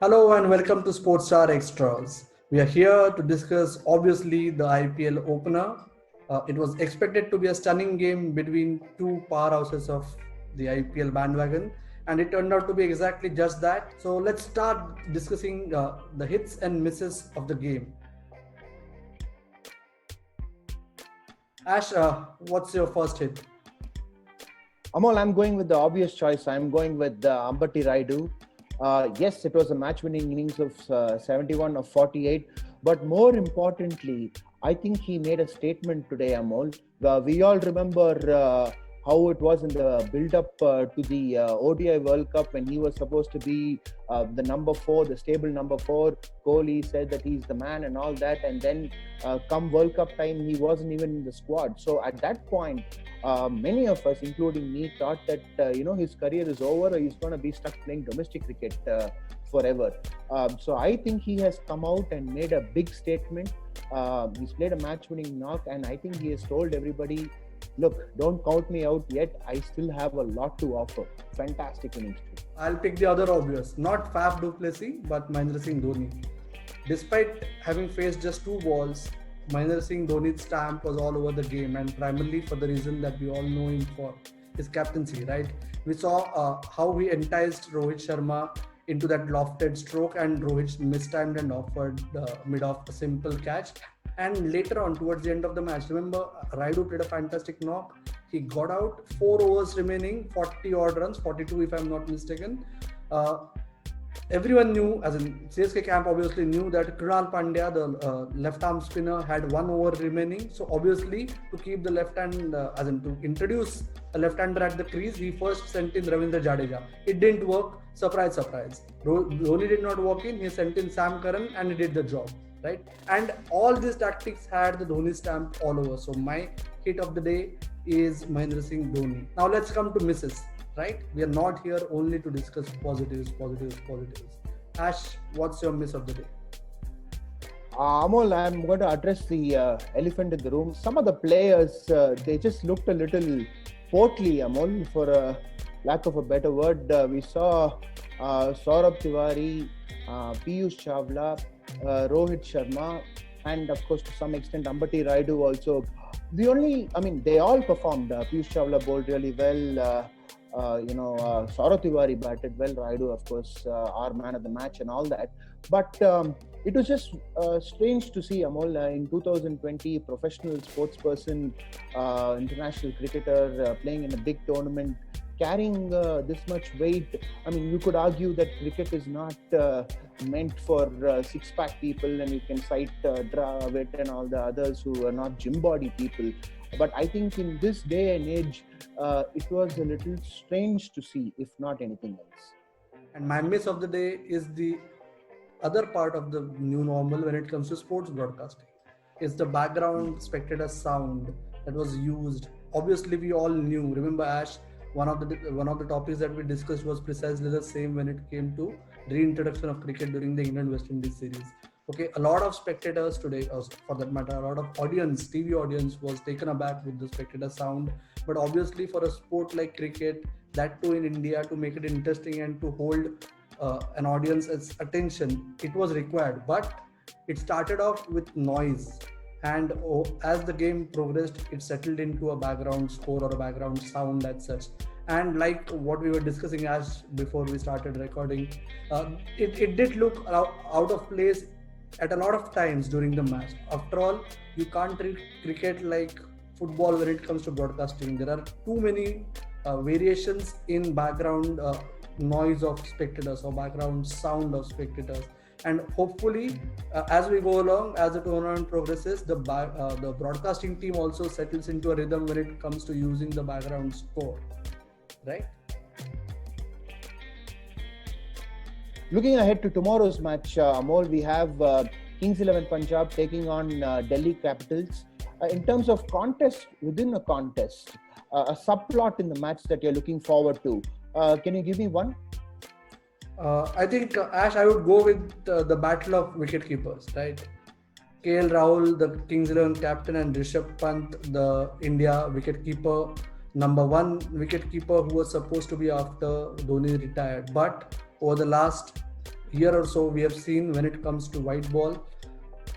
Hello and welcome to Sportstar Extras. We are here to discuss obviously the IPL opener. It was expected to be a stunning game between two powerhouses of the IPL bandwagon, and it turned out to be exactly just that. So let's start discussing the hits and misses of the game. Ash, what's your first hit? Amol, I'm going with the obvious choice. I'm going with Ambati Raidu. Yes, it was a match-winning innings of 71 of 48. But more importantly, I think he made a statement today, Amol. We all remember how it was in the build-up to the ODI World Cup when he was supposed to be the number 4, the stable number 4. Kohli said that he's the man and all that. And then come World Cup time, he wasn't even in the squad. So at that point, many of us, including me, thought that his career is over or he's going to be stuck playing domestic cricket forever. So I think he has come out and made a big statement. He's played a match-winning knock, and I think he has told everybody, look, don't count me out yet. I still have a lot to offer. Fantastic innings too. I'll pick the other obvious, not Faf du Plessis, but Mahendra Singh Dhoni. Despite having faced just 2 balls, Mahendra Singh Dhoni's stamp was all over the game, and primarily for the reason that we all know him for, his captaincy, right? We saw how he enticed Rohit Sharma into that lofted stroke, and Rohit mistimed and offered mid-off a simple catch. And later on, towards the end of the match, remember, Raidu played a fantastic knock. He got out, 4 overs remaining, 40 odd runs, 42 if I'm not mistaken. Everyone knew, as in CSK camp obviously knew that Krunal Pandya, the left arm spinner, had 1 over remaining. So obviously, to keep the left hand, as in to introduce a left-hander at the crease, he first sent in Ravindra Jadeja. It didn't work. Surprise, surprise. Dhoni did not walk in. He sent in Sam Curran and he did the job, right? And all these tactics had the Dhoni stamp all over. So my hit of the day is Mahendra Singh Dhoni. Now let's come to misses. Right? We are not here only to discuss positives. Ash, what's your miss of the day? Amol, I'm going to address the elephant in the room. Some of the players, they just looked a little portly, Amol, for a lack of a better word. We saw Saurabh Tiwari, Piyush Chawla, Rohit Sharma, and of course to some extent Ambati Raidu also. They all performed. Piyush Chawla bowled really well. Saurabh Tiwari batted well. Raidu, of course, our man of the match and all that. But it was just strange to see, Amol, in 2020, professional sports person, international cricketer, playing in a big tournament, carrying this much weight. I mean, you could argue that cricket is not meant for six-pack people, and you can cite Dravid and all the others who are not gym body people. But I think in this day and age, it was a little strange to see, if not anything else. And my miss of the day is the other part of the new normal when it comes to sports broadcasting. It's the background spectator sound that was used. Obviously, we all knew. Remember, Ash, one of the topics that we discussed was precisely the same when it came to reintroduction of cricket during the England-West Indies series. Okay, a lot of spectators today, or for that matter, a lot of audience, TV audience was taken aback with the spectator sound. But obviously for a sport like cricket, that too in India, to make it interesting and to hold an audience's attention, it was required. But it started off with noise. And as the game progressed, it settled into a background score or a background sound as such. And like what we were discussing as before we started recording, it did look out of place at a lot of times during the match. After all, you can't treat cricket like football when it comes to broadcasting. There are too many variations in background noise of spectators or background sound of spectators. And hopefully, as we go along, as the tournament progresses, the broadcasting team also settles into a rhythm when it comes to using the background score, right? Looking ahead to tomorrow's match, Amol, we have Kings 11 Punjab taking on Delhi Capitals. In terms of contest within a contest, a subplot in the match that you're looking forward to, can you give me one? I think, Ash, I would go with the battle of wicket keepers, right? KL Rahul, the Kings 11 captain, and Rishabh Pant, the India wicketkeeper, number 1 wicketkeeper who was supposed to be after Dhoni retired. But over the last year or so, we have seen when it comes to white ball,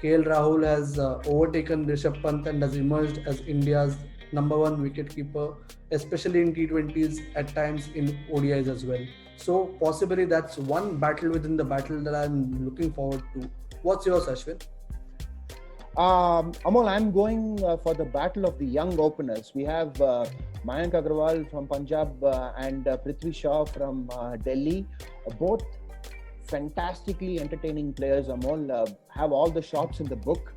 KL Rahul has overtaken Rishabh Pant and has emerged as India's number one wicketkeeper, especially in T20s, at times in ODIs as well. So possibly that's one battle within the battle that I'm looking forward to. What's yours, Ashwin? Amol, I'm going for the battle of the young openers. We have Mayank Agarwal from Punjab and Prithvi Shaw from Delhi. Both fantastically entertaining players, Amol, have all the shots in the book.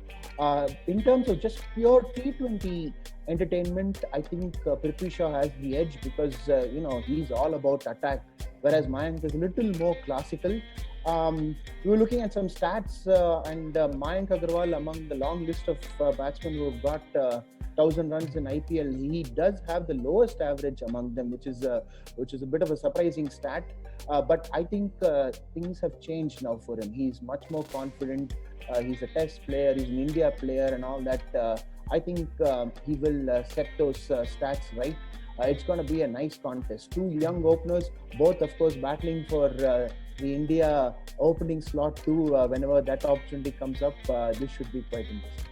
In terms of just pure T20 entertainment, I think Prithvi Shaw has the edge because, he's all about attack, whereas Mayank is a little more classical. We were looking at some stats, and Mayank Agarwal, among the long list of batsmen who have got 1,000 runs in IPL, he does have the lowest average among them, which is a bit of a surprising stat. But I think things have changed now for him. He's much more confident. He's a Test player. He's an India player, and all that. I think he will set those stats right. It's going to be a nice contest. Two young openers, both of course battling for the India opening slot too. Whenever that opportunity comes up, this should be quite interesting.